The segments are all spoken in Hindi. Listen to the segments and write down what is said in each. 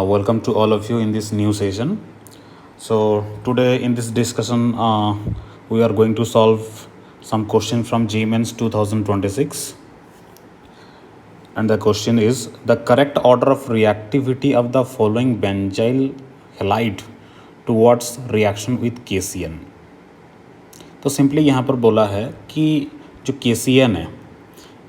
Welcome to all of you in this new session. So today in this discussion, we are going to solve some question from GMANS 2026. And the question is, the correct order of reactivity of the following benzyl halide towards reaction with KCN. तो सिंपली यहाँ पर बोला है कि जो KCN है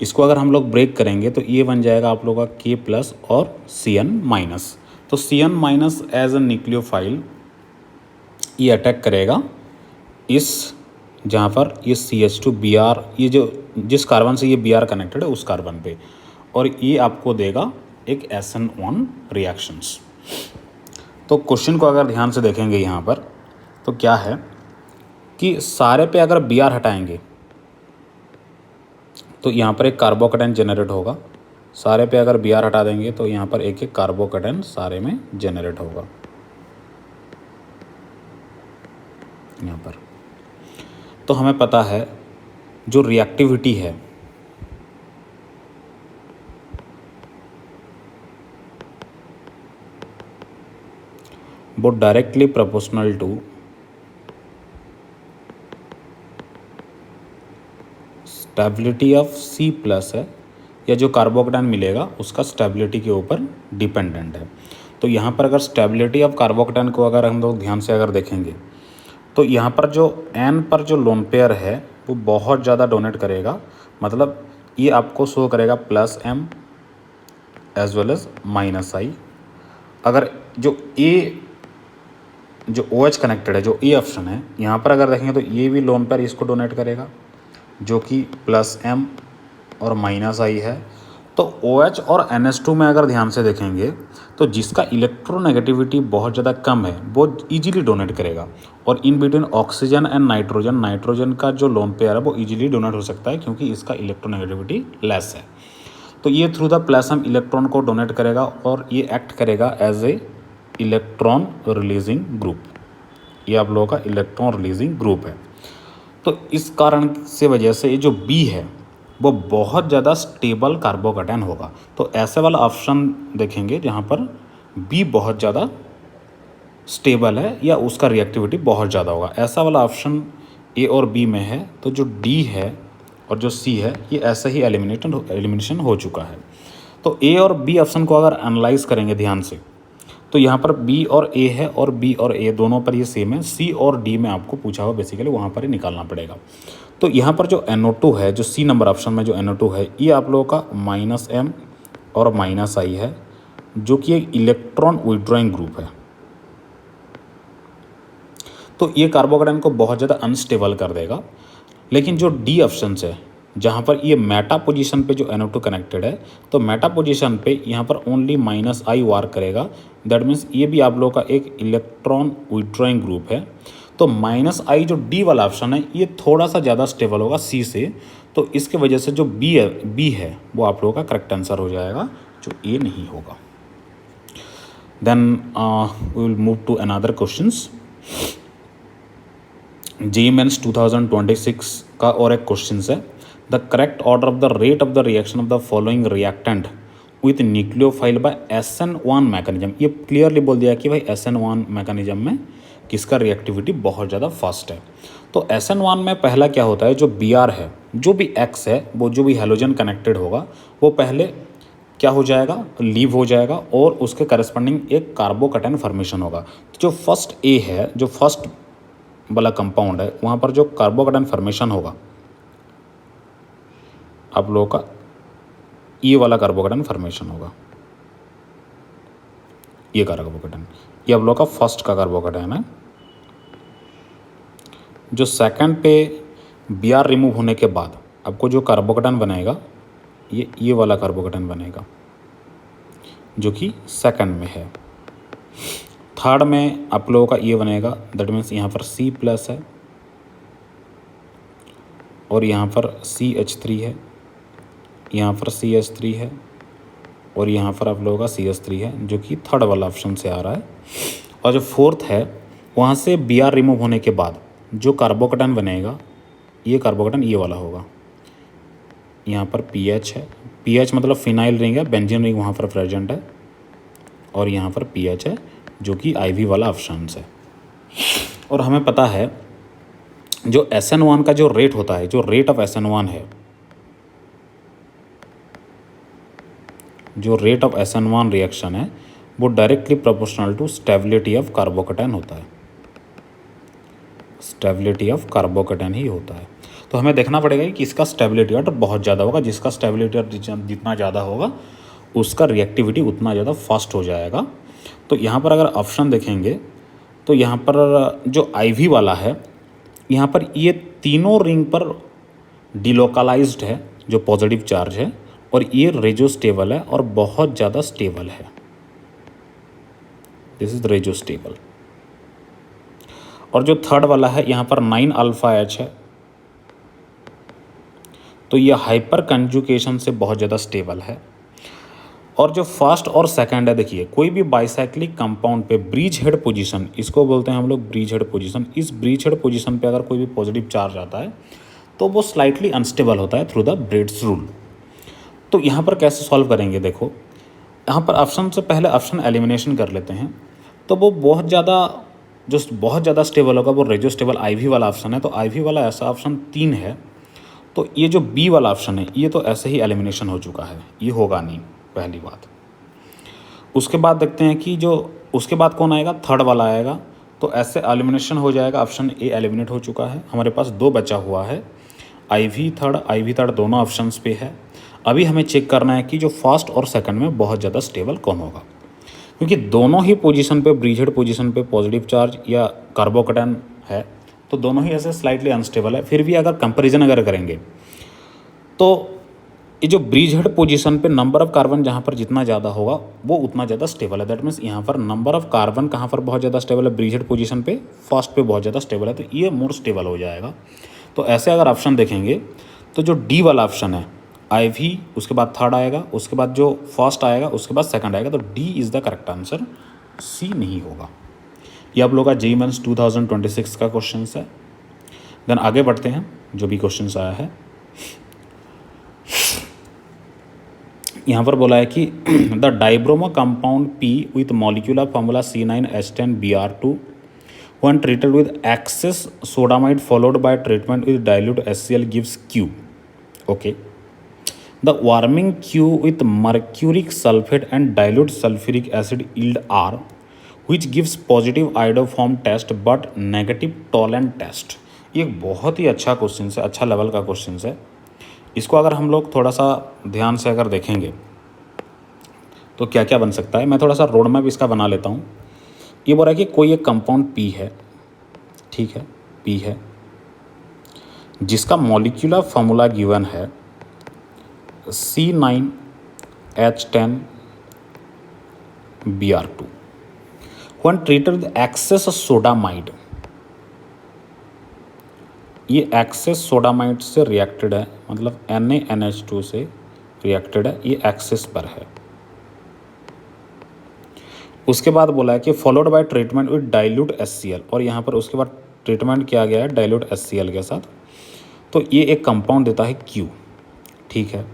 इसको अगर हम लोग ब्रेक करेंगे तो ये बन जाएगा आप लोगों का K प्लस और CN माइनस। तो CN minus as a nucleophile ये अटैक करेगा इस जहाँ पर ये CH2Br, ये जो जिस कार्बन से ये Br कनेक्टेड है उस कार्बन पे, और ये आपको देगा एक SN1 रिएक्शंस। तो क्वेश्चन को अगर ध्यान से देखेंगे यहाँ पर तो क्या है कि सारे पे अगर Br हटाएंगे तो यहाँ पर एक कार्बोकेटाइन जनरेट होगा। सारे पे अगर Br हटा देंगे तो यहाँ पर एक एक कार्बोकेटाइन सारे में जनरेट होगा यहाँ पर। तो हमें पता है जो रिएक्टिविटी है वो directly proportional to stability of C plus है, या जो कार्बोकेटाइन मिलेगा उसका स्टेबिलिटी के ऊपर डिपेंडेंट है। तो यहाँ पर अगर स्टेबिलिटी ऑफ कार्बोकेटाइन को अगर हम लोग ध्यान से अगर देखेंगे तो यहाँ पर जो N पर जो लोन पेयर है वो बहुत ज़्यादा डोनेट करेगा, मतलब ये आपको शो करेगा plus M as well as minus I। अगर जो जो OH कनेक्टेड है, जो A ऑप्शन है, यहाँ पर अगर देखेंगे तो ये भी लोन पेयर इसको डोनेट करेगा जो कि प्लस M और माइनस I है। तो OH और NH2 में अगर ध्यान से देखेंगे तो जिसका इलेक्ट्रोनेगेटिविटी बहुत ज़्यादा कम है वो इजीली डोनेट करेगा, और in between oxygen and nitrogen का जो लोन पेयर है वो इजीली डोनेट हो सकता है क्योंकि इसका इलेक्ट्रोनेगेटिविटी लेस है। तो ये through the plus M electron को डोनेट करेगा और ये एक्ट करेगा as a electron releasing group. ये आप लोगों का इलेक्ट्रॉन रिलीजिंग ग्रुप है। तो इस कारण से वजह से ये जो B है वो बहुत ज़्यादा स्टेबल कार्बोकेटाइन होगा। तो ऐसे वाला ऑप्शन देखेंगे जहाँ पर B बहुत ज़्यादा स्टेबल है या उसका रिएक्टिविटी बहुत ज़्यादा होगा, ऐसा वाला ऑप्शन A और B में है। तो जो D है और जो C है ये ऐसे ही एलिमिनेशन हो चुका है। तो A और B ऑप्शन को अगर एनालाइज करेंगे ध्यान से तो यहाँ पर B और A है और B और A दोनों पर ये सेम है। C और D में आपको पूछा हुआ बेसिकली वहाँ पर ही निकालना पड़ेगा। तो यहाँ पर जो NO2 है, जो C नंबर ऑप्शन में जो NO2 है, ये आप लोगों का माइनस M और माइनस I है जो कि एक इलेक्ट्रॉन विड्रॉइंग ग्रुप है। तो ये कार्बोकेटाइन को बहुत ज़्यादा अनस्टेबल कर देगा। लेकिन जो D ऑप्शन है जहाँ पर ये मेटा पोजीशन पे जो NO2 कनेक्टेड है, तो मेटा पोजीशन पे यहाँ पर ओनली माइनस I वार्क करेगा। दैट मीन्स ये भी आप लोगों का एक इलेक्ट्रॉन विड्रॉइंग ग्रुप है। तो माइनस I जो D वाला ऑप्शन है ये थोड़ा सा ज़्यादा स्टेबल होगा C से। तो इसके वजह से जो B है वो आप लोगों का करेक्ट आंसर हो जाएगा, जो A नहीं होगा। Then we will move to another questions. GMANS 2026 का और एक क्वेश्चन है, the correct order of the rate of the reaction of the following reactant with nucleophile by SN1 mechanism. ये क्लियरली बोल दिया कि भाई SN1 मैकेनिज्म में किसका रिएक्टिविटी बहुत ज़्यादा फास्ट है। तो SN1 में पहला क्या होता है, जो Br है, जो भी X है, वो जो भी हेलोजन कनेक्टेड होगा वो पहले क्या हो जाएगा, लीव हो जाएगा और उसके करस्पॉन्डिंग एक कार्बोकेटाइन फॉर्मेशन होगा। तो जो फर्स्ट A है, जो फर्स्ट वाला कंपाउंड है, वहाँ पर जो कार्बोकेटाइन फॉर्मेशन होगा आप लोगों का ये वाला कार्बोकेटाइन फॉर्मेशन होगा। ये कार्बोकेटाइन ये आप लोगों का फर्स्ट का कार्बोकेटाइन है। जो सेकंड पे Br रिमूव होने के बाद आपको जो कार्बोकेटाइन बनेगा ये वाला कार्बोकेटाइन बनेगा जो कि सेकंड में है। थर्ड में आप लोगों का ये बनेगा, दैट मीन्स यहाँ पर C प्लस है और यहाँ पर CH3 है, यहाँ पर CH3 है और यहाँ पर आप लोगों का CH3 है जो कि थर्ड वाला ऑप्शन से आ रहा है। और जो फोर्थ है वहाँ से Br रिमूव होने के बाद जो कार्बोकेटाइन बनेगा ये कार्बोकेटाइन ये वाला होगा, यहाँ पर पीएच है, पीएच मतलब फिनाइल रिंग है, बेंजीन रिंग वहाँ पर प्रेजेंट है, और यहाँ पर पीएच है जो कि IV वाला ऑप्शन है। और हमें पता है जो SN1 का जो रेट होता है, जो रेट ऑफ SN1 है, जो रेट ऑफ SN1 रिएक्शन है वो directly proportional to stability of carbocation होता है, स्टेबिलिटी ऑफ कार्बोकेटाइन ही होता है। तो हमें देखना पड़ेगा कि इसका स्टेबिलिटी ऑर्डर बहुत ज़्यादा होगा, जिसका स्टेबिलिटी ऑर्डर जितना ज़्यादा होगा उसका रिएक्टिविटी उतना ज़्यादा फास्ट हो जाएगा। तो यहाँ पर अगर ऑप्शन देखेंगे तो यहाँ पर जो IV वाला है, यहाँ पर ये तीनों रिंग पर डिलोकलाइज्ड है जो पॉजिटिव चार्ज है, और ये रेजो स्टेबल है और बहुत ज़्यादा स्टेबल है, दिस इज रेजो स्टेबल। और जो थर्ड वाला है यहाँ पर 9 अल्फा H है, तो ये हाइपर कंजुगेशन से बहुत ज़्यादा स्टेबल है। और जो फर्स्ट और सेकंड है, देखिए कोई भी बाइसाइक्लिक कंपाउंड पे ब्रिज हेड पोजीशन, इसको बोलते हैं हम लोग ब्रिज हेड पोजीशन, इस ब्रिज हेड पोजीशन पे अगर कोई भी पॉजिटिव चार्ज आता है तो वो स्लाइटली अनस्टेबल होता है थ्रू द ब्रेड्स रूल। तो यहाँ पर कैसे सॉल्व करेंगे, देखो यहाँ पर ऑप्शन से पहले ऑप्शन एलिमिनेशन कर लेते हैं। तो वो बहुत ज़्यादा स्टेबल होगा वो रेजो स्टेबल IV वाला ऑप्शन है। तो IV वाला ऐसा ऑप्शन 3 है, तो ये जो B वाला ऑप्शन है ये तो ऐसे ही एलिमिनेशन हो चुका है, ये होगा नहीं, पहली बात। उसके बाद देखते हैं कि जो उसके बाद कौन आएगा, थर्ड वाला आएगा। तो ऐसे एलिमिनेशन हो जाएगा, ऑप्शन A एलिमिनेट हो चुका है। हमारे पास 2 बचा हुआ है, IV थर्ड दोनों ऑप्शंस पे है। अभी हमें चेक करना है कि जो फर्स्ट और सेकंड में बहुत ज़्यादा स्टेबल कौन होगा, क्योंकि दोनों ही पोजीशन पे, ब्रिजहेड पोजीशन पे पॉजिटिव चार्ज या कार्बोकेटाइन है, तो दोनों ही ऐसे स्लाइटली अनस्टेबल है। फिर भी अगर कंपैरिजन अगर करेंगे तो ये जो ब्रिजहेड पोजीशन पे नंबर ऑफ कार्बन जहाँ पर जितना ज़्यादा होगा वो उतना ज़्यादा स्टेबल है। दैट मीन्स यहाँ पर नंबर ऑफ कार्बन कहाँ पर बहुत ज़्यादा स्टेबल है, ब्रिजहेड पोजीशन पे, फर्स्ट पे बहुत ज़्यादा स्टेबल है, तो ये मोर स्टेबल हो जाएगा। तो ऐसे अगर ऑप्शन देखेंगे तो जो D वाला ऑप्शन है IV, उसके बाद थर्ड आएगा, उसके बाद जो फर्स्ट आएगा, उसके बाद सेकंड आएगा, तो D is the correct answer, C नहीं होगा। ये आप लोगों का JEE Mains 2026 का क्वेश्चन है। देन आगे बढ़ते हैं, जो भी क्वेश्चन आया है यहाँ पर बोला है कि the dibromo compound P with molecular formula C9H10Br2 when treated with excess sodamide followed by treatment with dilute HCl gives Q. Okay. The warming Q with mercuric sulfate and dilute sulfuric acid yield R, which gives positive iodoform test but negative Tollens test. ये एक बहुत ही अच्छा क्वेश्चन है, अच्छा लेवल का क्वेश्चन है। इसको अगर हम लोग थोड़ा सा ध्यान से अगर देखेंगे तो क्या क्या बन सकता है, मैं थोड़ा सा रोड मैप इसका बना लेता हूँ। ये बोल रहा है कि कोई एक कंपाउंड P है, ठीक है, P है जिसका मॉलिक्यूलर फॉर्मूला गिवन है C9H10Br2 when treated with excess sodamide. ये एक्सेस सोडामाइड से रिएक्टेड है, मतलब NaNH2 से रिएक्टेड है, ये एक्सेस पर है। उसके बाद बोला है कि followed by treatment with dilute HCl, और यहाँ पर उसके बाद ट्रीटमेंट किया गया है डाइल्यूट HCl के साथ। तो ये एक कंपाउंड देता है Q, ठीक है।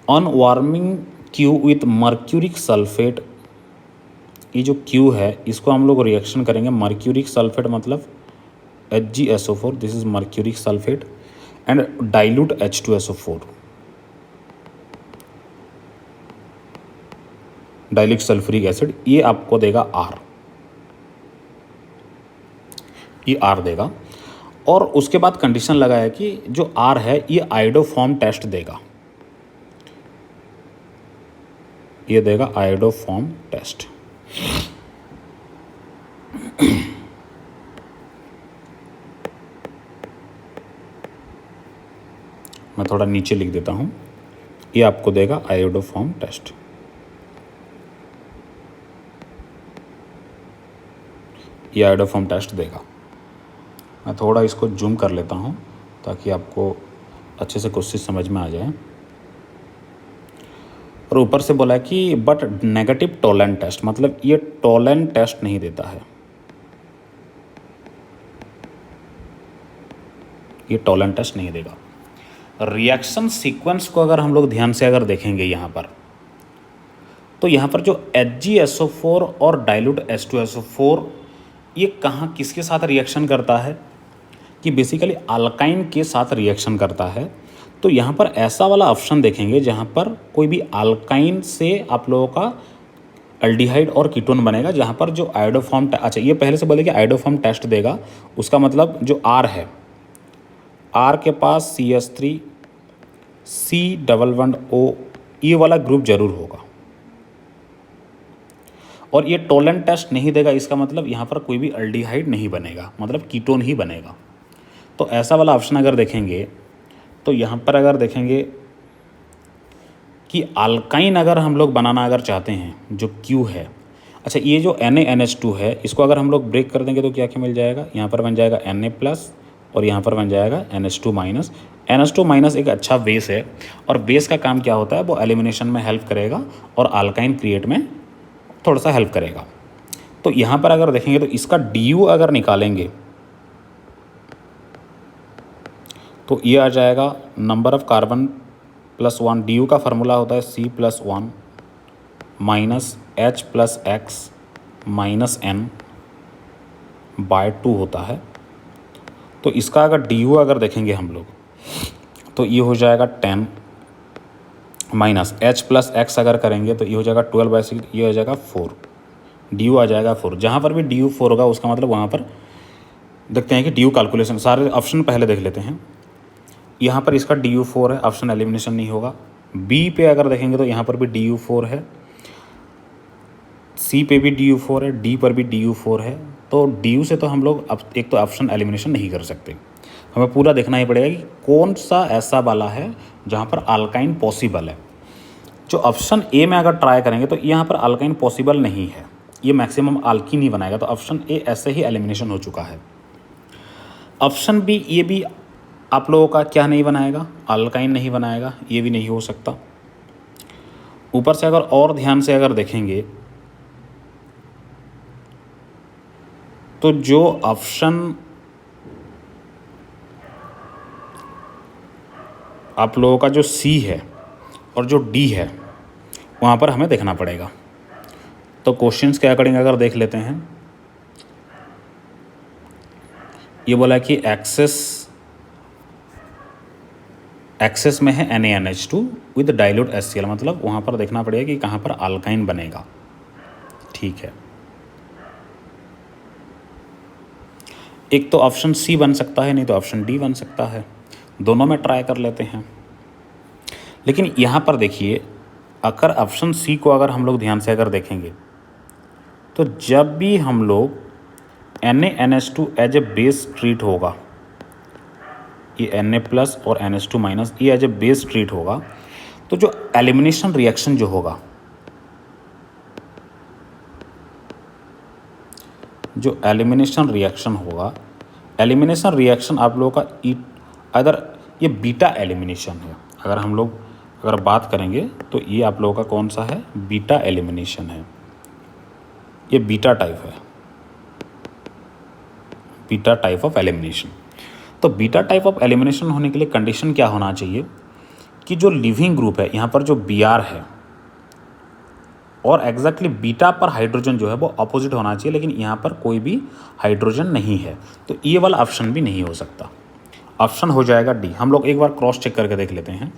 On warming Q with mercuric sulphate, ये जो Q है इसको हम लोग रिएक्शन करेंगे, मर्क्यूरिक सल्फेट मतलब HgSO4, this is mercuric sulphate, and dilute H2SO4, dilute sulphuric acid, ये आपको देगा R, ये R देगा। और उसके बाद कंडीशन लगा है कि जो R है ये आयोडोफॉर्म टेस्ट देगा, ये देगा आयोडोफॉर्म टेस्ट। मैं थोड़ा नीचे लिख देता हूँ, ये आपको देगा आयोडोफॉर्म टेस्ट। ये आयोडोफॉर्म टेस्ट देगा। मैं थोड़ा इसको जूम कर लेता हूँ ताकि आपको अच्छे से क्वेश्चन समझ में आ जाए। और ऊपर से बोला है कि बट नेगेटिव टोलेंस टेस्ट, मतलब ये टोलेंस टेस्ट नहीं देता है, ये टोलेंस टेस्ट नहीं देगा। रिएक्शन सीक्वेंस को अगर हम लोग ध्यान से अगर देखेंगे यहाँ पर, तो यहाँ पर जो HgSO4 और डाइल्यूट H2SO4 ये कहाँ किसके साथ रिएक्शन करता है, कि बेसिकली अल्काइन के साथ रिएक्शन करता है। तो यहाँ पर ऐसा वाला ऑप्शन देखेंगे जहाँ पर कोई भी अल्काइन से आप लोगों का एल्डिहाइड और कीटोन बनेगा, जहाँ पर जो आयोडोफॉर्म, अच्छा ये पहले से बोले कि आयोडोफॉर्म टेस्ट देगा, उसका मतलब जो R है, R के पास CH3 C11O ये वाला ग्रुप जरूर होगा, और ये टोलेंट टेस्ट नहीं देगा, इसका मतलब यहाँ पर कोई भी एल्डिहाइड नहीं बनेगा, मतलब कीटोन ही बनेगा। तो ऐसा वाला ऑप्शन अगर देखेंगे तो यहाँ पर अगर देखेंगे कि अल्काइन अगर हम लोग बनाना अगर चाहते हैं जो Q है, अच्छा ये जो NaNH2 है इसको अगर हम लोग ब्रेक कर देंगे तो क्या क्या मिल जाएगा, यहाँ पर बन जाएगा Na+ और यहाँ पर बन जाएगा NH2-। NH2- एक अच्छा बेस है, और बेस का काम क्या होता है, वो एलिमिनेशन में हेल्प करेगा और अल्काइन क्रिएट में थोड़ा सा हेल्प करेगा। तो यहाँ पर अगर देखेंगे तो इसका DU अगर निकालेंगे तो ये आ जाएगा नंबर ऑफ कार्बन +1। DU का फार्मूला होता है C+1 -H+X -N/2 होता है। तो इसका अगर DU अगर देखेंगे हम लोग तो ये हो जाएगा 10 -H+X अगर करेंगे तो ये हो जाएगा 12/6, ये हो जाएगा 4, DU आ जाएगा 4। जहाँ पर भी DU 4 होगा उसका मतलब वहाँ पर देखते हैं कि DU कैलकुलेशन, सारे ऑप्शन पहले देख लेते हैं। यहाँ पर इसका DU 4 है, ऑप्शन एलिमिनेशन नहीं होगा। B पे अगर देखेंगे तो यहाँ पर भी DU 4 है, C पे भी DU 4 है, D पर भी DU 4 है। तो DU से तो हम लोग अब एक तो ऑप्शन एलिमिनेशन नहीं कर सकते, हमें पूरा देखना ही पड़ेगा कि कौन सा ऐसा वाला है जहाँ पर अल्काइन पॉसिबल है। जो ऑप्शन ए में अगर ट्राई करेंगे तो यहाँ पर अल्काइन पॉसिबल नहीं है, ये मैक्सिमम अल्कीन ही बनाएगा, तो ऑप्शन ए ऐसे ही एलिमिनेशन हो चुका है। ऑप्शन बी ये भी आप लोगों का क्या नहीं बनाएगा, अल्काइन नहीं बनाएगा, ये भी नहीं हो सकता। ऊपर से अगर और ध्यान से अगर देखेंगे तो जो ऑप्शन आप लोगों का जो सी है और जो डी है वहाँ पर हमें देखना पड़ेगा। तो क्वेश्चंस के अकॉर्डिंग अगर देख लेते हैं, ये बोला कि एक्सेस में है NaNH2 विद डाइल्यूट HCl, मतलब वहाँ पर देखना पड़ेगा कि कहाँ पर अल्काइन बनेगा। ठीक है, एक तो ऑप्शन सी बन सकता है, नहीं तो ऑप्शन डी बन सकता है, दोनों में ट्राई कर लेते हैं। लेकिन यहाँ पर देखिए, अगर ऑप्शन सी को अगर हम लोग ध्यान से अगर देखेंगे तो जब भी हम लोग NaNH2 as a base treat होगा, ये Na+ और NH2- ये एज ए बेस ट्रीट होगा, तो जो एलिमिनेशन रिएक्शन जो होगा, जो एलिमिनेशन रिएक्शन आप लोगों का अगर ये बीटा एलिमिनेशन है, अगर हम लोग अगर बात करेंगे तो ये आप लोगों का कौन सा है, बीटा एलिमिनेशन है, ये बीटा टाइप है, बीटा टाइप ऑफ एलिमिनेशन। तो बीटा टाइप ऑफ एलिमिनेशन होने के लिए कंडीशन क्या होना चाहिए कि जो लिविंग ग्रुप है यहाँ पर जो Br है और एग्जैक्टली बीटा पर हाइड्रोजन जो है वो अपोजिट होना चाहिए, लेकिन यहाँ पर कोई भी हाइड्रोजन नहीं है, तो ये वाला ऑप्शन भी नहीं हो सकता। ऑप्शन हो जाएगा डी। हम लोग एक बार क्रॉस चेक करके देख लेते हैं।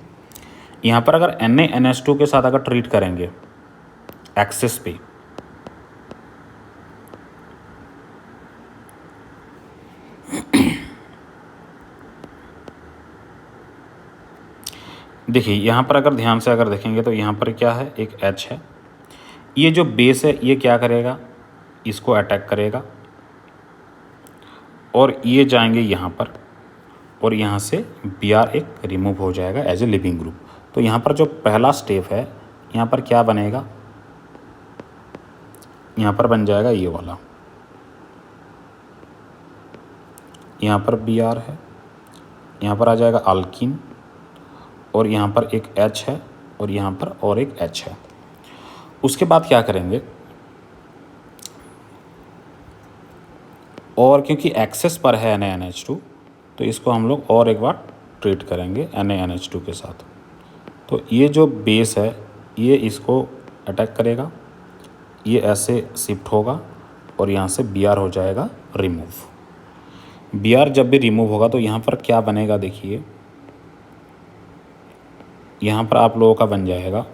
यहाँ पर अगर NaNH2 के साथ अगर ट्रीट करेंगे एक्सेस पे, देखिए यहाँ पर अगर ध्यान से अगर देखेंगे तो यहाँ पर क्या है, एक H है, ये जो बेस है ये क्या करेगा, इसको अटैक करेगा और ये जाएंगे यहाँ पर, और यहाँ से Br एक रिमूव हो जाएगा एज ए लिविंग ग्रुप। तो यहाँ पर जो पहला स्टेप है, यहाँ पर क्या बनेगा, यहाँ पर बन जाएगा ये वाला, यहाँ पर Br है, यहाँ पर आ जाएगा अल्कीन, और यहाँ पर एक H है और यहाँ पर और एक H है। उसके बाद क्या करेंगे, और क्योंकि एक्सेस पर है NaNH2 तो इसको हम लोग और एक बार ट्रीट करेंगे NaNH2 के साथ। तो ये जो बेस है ये इसको अटैक करेगा, ये ऐसे शिफ्ट होगा और यहाँ से Br हो जाएगा रिमूव। Br जब भी रिमूव होगा तो यहाँ पर क्या बनेगा देखिए, यहाँ पर आप लोगों का बन जाएगा,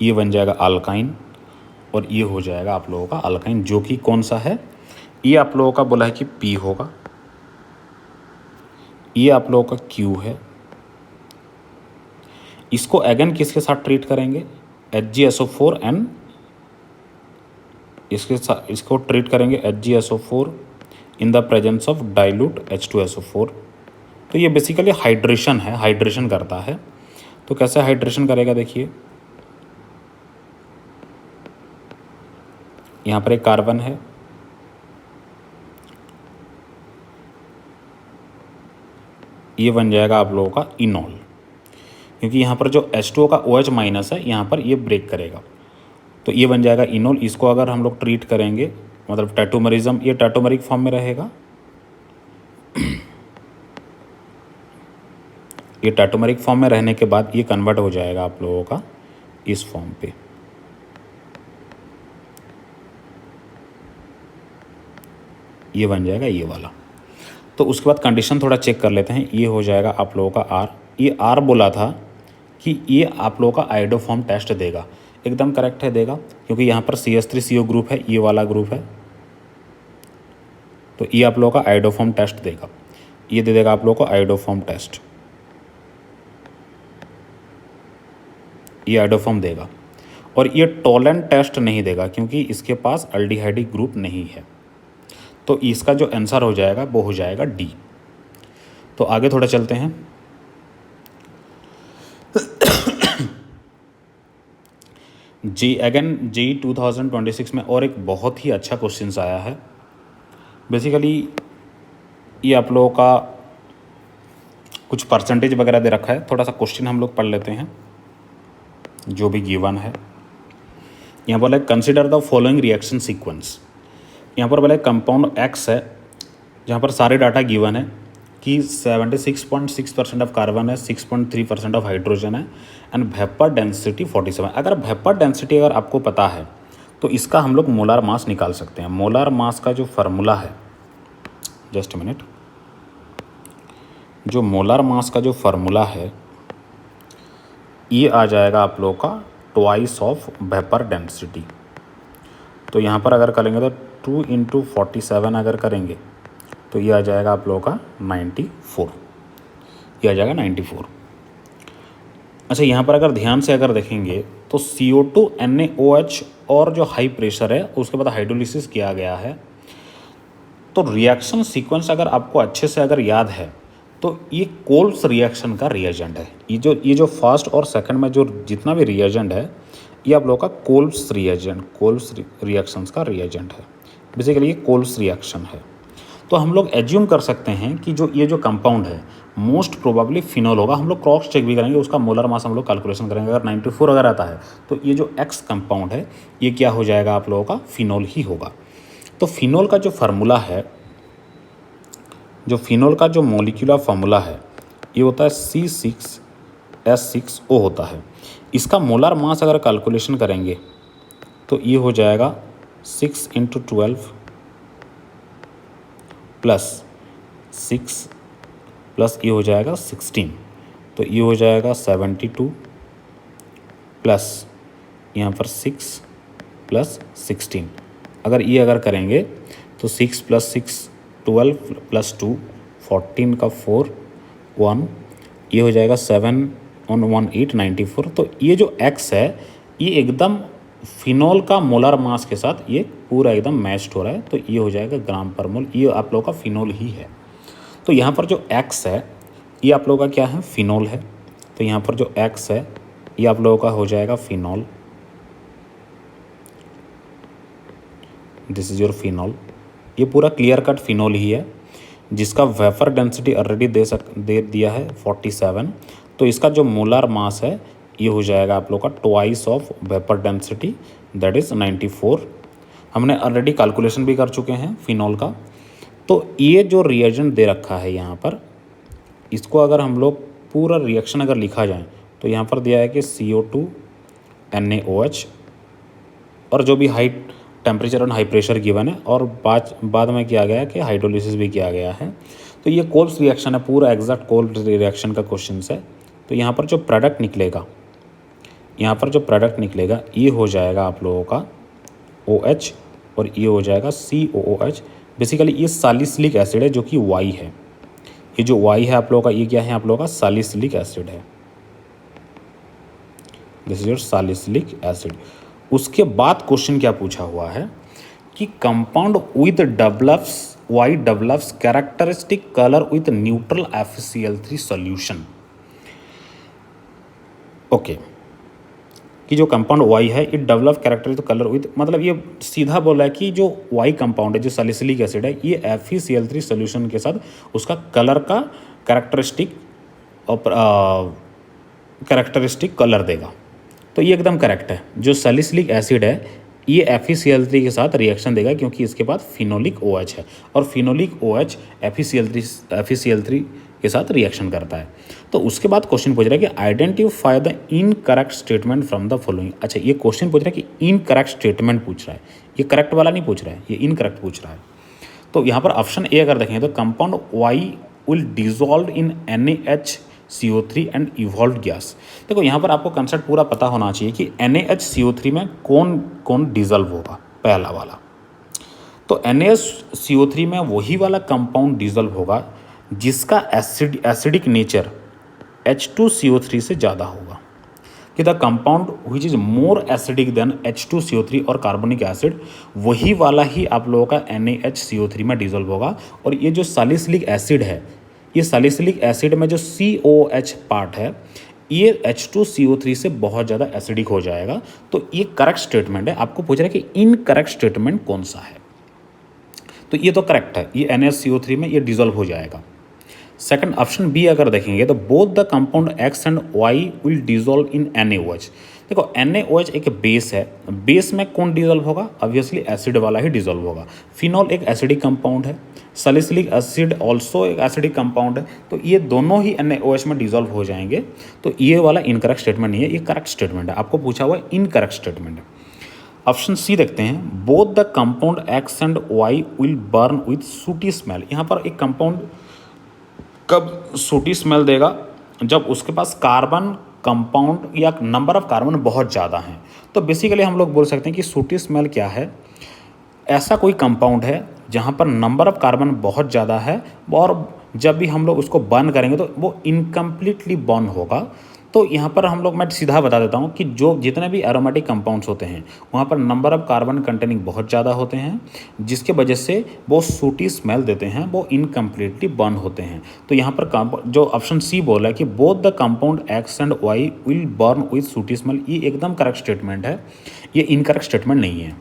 ये बन जाएगा अल्काइन और ये हो जाएगा आप लोगों का अल्काइन, जो कि कौन सा है, ये आप लोगों का बोला है कि P होगा, ये आप लोगों का Q है। इसको अगेन किसके साथ ट्रीट करेंगे, HgSO4 एंड इसके साथ इसको ट्रीट करेंगे HgSO4 in the presence of dilute H2SO4। तो ये बेसिकली हाइड्रेशन है, हाइड्रेशन करता है। तो कैसे हाइड्रेशन करेगा देखिए, यहाँ पर एक कार्बन है, ये बन जाएगा आप लोगों का इनॉल, क्योंकि यहाँ पर जो H2O का OH माइनस है यहाँ पर ये ब्रेक करेगा, तो ये बन जाएगा इनॉल। इसको अगर हम लोग ट्रीट करेंगे मतलब टैटोमरिज्म, ये टैटोमरिक फॉर्म में रहेगा, ये टैटोमरिक फॉर्म में रहने के बाद ये कन्वर्ट हो जाएगा आप लोगों का इस फॉर्म पे। ये बन जाएगा ये वाला। तो उसके बाद कंडीशन थोड़ा चेक कर लेते हैं, ये हो जाएगा आप लोगों का R। ये R बोला था कि ये आप लोगों का आइडोफॉर्म टेस्ट देगा, एकदम करेक्ट है, देगा, क्योंकि यहाँ पर CH3CO ग्रुप है, ये वाला ग्रुप है, तो ये आप लोगों का आइडोफॉर्म टेस्ट देगा, ये दे देगा आप लोगों को आइडोफॉर्म टेस्ट, ये आइडोफॉर्म देगा। और ये टोलेंट टेस्ट नहीं देगा क्योंकि इसके पास अल्डिहाइडिक ग्रुप नहीं है। तो इसका जो आंसर हो जाएगा वो हो जाएगा D। तो आगे थोड़ा चलते हैं। JEE 2026 में और एक बहुत ही अच्छा क्वेश्चन आया है। बेसिकली ये आप लोगों का कुछ परसेंटेज वगैरह दे रखा है, थोड़ा सा क्वेश्चन हम लोग पढ़ लेते हैं जो भी गिवन है। यहाँ बोला consider the following reaction sequence. यहाँ पर बोला कंपाउंड X है जहाँ पर सारे डाटा गिवन है कि 76.6% ऑफ कार्बन है, 6.3% ऑफ हाइड्रोजन है एंड वेपर डेंसिटी 47। अगर वेपर डेंसिटी अगर आपको पता है तो इसका हम लोग मोलार मास निकाल सकते हैं। मोलार मास का जो फार्मूला है, जस्ट अ मिनट, जो मोलार मास का जो फार्मूला है ये आ जाएगा आप लोगों का ट्वाइस ऑफ वेपर डेंसिटी। तो यहाँ पर अगर करेंगे तो 2 × 47 अगर करेंगे तो ये आ जाएगा आप लोगों का 94, ये आ जाएगा 94। अच्छा, यहाँ पर अगर ध्यान से अगर देखेंगे तो CO2 NaOH और जो हाई प्रेशर है उसके बाद हाइड्रोलिसिस किया गया है। तो रिएक्शन सीक्वेंस अगर आपको अच्छे से अगर याद है तो ये कोल्ब्स रिएक्शन का रिएजेंट है। ये जो फर्स्ट और सेकंड में जो जितना भी रिएजेंट है ये आप लोगों का कोल्ब्स रिएक्शंस का रिएजेंट है। बेसिकली ये कोल्ब्स रिएक्शन है। तो हम लोग एज्यूम कर सकते हैं कि जो ये जो कंपाउंड है मोस्ट प्रोबेबली फिनॉल होगा। हम लोग क्रॉस चेक भी करेंगे, उसका मोलर मास हम लोग कैलकुलेशन करेंगे। अगर 94 अगर आता है तो ये जो X कंपाउंड है ये क्या हो जाएगा आप लोगों का फिनॉल ही होगा। तो फिनॉल का जो फार्मूला है, जो फिनॉल का जो मॉलिक्यूलर फार्मूला है ये होता है C6H6O होता है। इसका मोलर मास अगर कैलकुलेशन करेंगे तो ये हो जाएगा 6 × 12 + 6 प्लस ये हो जाएगा 16, तो ये हो जाएगा 72 प्लस यहाँ पर 6 + 16। अगर ये अगर करेंगे तो 6 + 6 12 + 2 14 का 4 1, ये हो जाएगा 7 on 1 8 94। तो ये जो X है ये एकदम फिनॉल का मोलर मास के साथ ये पूरा एकदम मैच्ड हो रहा है। तो ये हो जाएगा ग्राम पर मोल, ये आप लोगों का फिनॉल ही है। तो यहाँ पर जो X है ये आप लोगों का क्या है, फिनॉल है। तो यहाँ पर जो X है ये आप लोगों का हो जाएगा phenol, this is your phenol. ये पूरा क्लियर कट फिनॉल ही है जिसका वेपर डेंसिटी ऑलरेडी दे दिया है 47। तो इसका जो मोलर मास है ये हो जाएगा आप लोग का twice of vapour density that is 94। हमने ऑलरेडी कैलकुलेशन भी कर चुके हैं फिनॉल का। तो ये जो रिएजेंट दे रखा है यहाँ पर, इसको अगर हम लोग पूरा रिएक्शन अगर लिखा जाए तो यहाँ पर दिया है कि CO2 NaOH, और जो भी हाई टेम्परेचर और हाई प्रेशर गिवन है, और बाद में किया गया है कि हाइड्रोलिसिस भी किया गया है। तो ये कोल्स रिएक्शन है, पूरा एग्जैक्ट कोल्स रिएक्शन का क्वेश्चन है। तो यहाँ पर जो प्रोडक्ट निकलेगा, ये हो जाएगा आप लोगों का OH और ये हो जाएगा COOH। बेसिकली ये सैलिसिलिक एसिड है जो कि Y है। ये जो Y है आप लोगों का, ये क्या है आप लोगों का सैलिसिलिक एसिड है। This is your salicylic acid. उसके बाद क्वेश्चन क्या पूछा हुआ है कि compound with develops characteristic colour with neutral FeCl3 solution. Okay, कि जो कंपाउंड Y है it develop characteristic colour with, मतलब ये सीधा बोला है कि जो Y कंपाउंड है, जो सैलिसिलिक एसिड है, ये FeCl3 सॉल्यूशन के साथ उसका कलर का कैरेक्टरिस्टिक कलर देगा। तो ये एकदम करेक्ट है। जो सैलिसिलिक एसिड है ये FeCl3 के साथ रिएक्शन देगा, क्योंकि इसके बाद फिनोलिक OH है, और फिनोलिक OH FeCl3 के साथ रिएक्शन करता है। तो उसके बाद क्वेश्चन पूछ रहा है कि identify the incorrect statement from the following. अच्छा, ये क्वेश्चन पूछ रहा है कि इनकरेक्ट स्टेटमेंट पूछ रहा है, ये करेक्ट वाला नहीं पूछ रहा है, ये इनकरेक्ट पूछ रहा है। तो यहाँ पर ऑप्शन ए अगर देखें तो compound Y will dissolve in NaHCO3 and evolve gas. देखो यहाँ पर आपको कंसेप्ट पूरा पता होना चाहिए कि NaHCO3 में कौन कौन डिजॉल्व होगा। पहला वाला तो NaHCO3 में वही वाला कंपाउंड डिजॉल्व होगा जिसका एसिडिक नेचर H2CO3 से ज़्यादा होगा, कि the compound which is more acidic then H2CO3 और कार्बोनिक एसिड, वही वाला ही आप लोगों का NaHCO3 में डिजॉल्व होगा। और ये जो सैलिसिलिक एसिड है, ये सैलिसिलिक एसिड में जो COH पार्ट है ये H2CO3 से बहुत ज़्यादा एसिडिक हो जाएगा। तो ये करेक्ट स्टेटमेंट है। आपको पूछ रहा है कि इनकरेक्ट स्टेटमेंट कौन सा है, तो ये तो करेक्ट है, ये NaCO3 में ये डिजॉल्व हो जाएगा। सेकंड ऑप्शन बी अगर देखेंगे तो both the compound X and Y will dissolve in NaOH। देखो NaOH एक बेस है, बेस में कौन डिजॉल्व होगा, ऑब्वियसली एसिड वाला ही डिजॉल्व होगा। फिनॉल एक एसिडिक कंपाउंड है, सैलिसिलिक एसिड ऑल्सो एक एसिडिक कंपाउंड है, तो ये दोनों ही NaOH में डिजॉल्व हो जाएंगे। तो ये वाला इनकरेक्ट स्टेटमेंट नहीं है, ये करेक्ट स्टेटमेंट है। आपको पूछा हुआ इनकरेक्ट स्टेटमेंट है। ऑप्शन सी देखते हैं, both the compound X and Y will burn with सूटी स्मेल। यहाँ पर एक कंपाउंड कब सूटी स्मेल देगा, जब उसके पास कार्बन कंपाउंड या नंबर ऑफ कार्बन बहुत ज़्यादा हैं। तो बेसिकली हम लोग बोल सकते हैं कि सूटी स्मेल क्या है, ऐसा कोई कंपाउंड है जहाँ पर नंबर ऑफ कार्बन बहुत ज़्यादा है, और जब भी हम लोग उसको बर्न करेंगे तो वो इनकम्प्लीटली बर्न होगा। तो यहाँ पर हम लोग, मैं सीधा बता देता हूँ कि जो जितने भी एरोमेटिक कंपाउंड्स होते हैं वहाँ पर नंबर ऑफ कार्बन कंटेनिंग बहुत ज़्यादा होते हैं, जिसके वजह से वो सूटी स्मेल देते हैं, वो इनकम्प्लीटली बर्न होते हैं। तो यहाँ पर जो ऑप्शन सी बोल रहा है कि both the compound X and Y will burn with सूटी स्मेल, ये एकदम करेक्ट स्टेटमेंट है, ये इनकरेक्ट स्टेटमेंट नहीं है।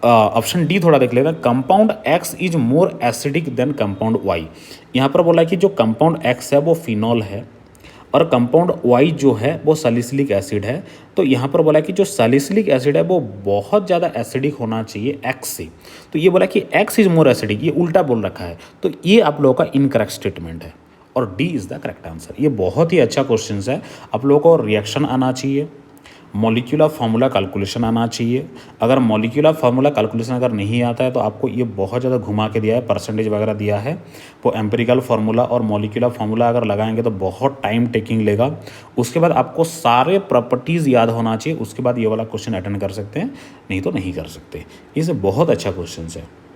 ऑप्शन डी थोड़ा देख लेना, compound X is more acidic then compound Y। यहाँ पर बोला कि जो कंपाउंड X है वो फिनॉल है और कंपाउंड Y जो है वो सैलिसिलिक एसिड है। तो यहाँ पर बोला कि जो सैलिसिलिक एसिड है वो बहुत ज़्यादा एसिडिक होना चाहिए X से। तो ये बोला कि X इज मोर एसिडिक, ये उल्टा बोल रखा है। तो ये आप लोगों का इनकरेक्ट स्टेटमेंट है और D is the correct answer. ये बहुत ही अच्छा क्वेश्चन है। आप लोगों को रिएक्शन आना चाहिए, मॉलिक्यूलर फार्मूला कैलकुलेशन आना चाहिए। अगर मॉलिक्यूलर फार्मूला कैलकुलेशन अगर नहीं आता है तो आपको ये बहुत ज़्यादा घुमा के दिया है, परसेंटेज वगैरह दिया है। वो एम्पिरिकल फार्मूला और मॉलिक्यूलर फार्मूला अगर लगाएंगे तो बहुत टाइम टेकिंग लेगा। उसके बाद आपको सारे प्रॉपर्टीज़ याद होना चाहिए, उसके बाद ये वाला क्वेश्चन अटेंड कर सकते हैं, नहीं तो नहीं कर सकते। ये बहुत अच्छा क्वेश्चन है।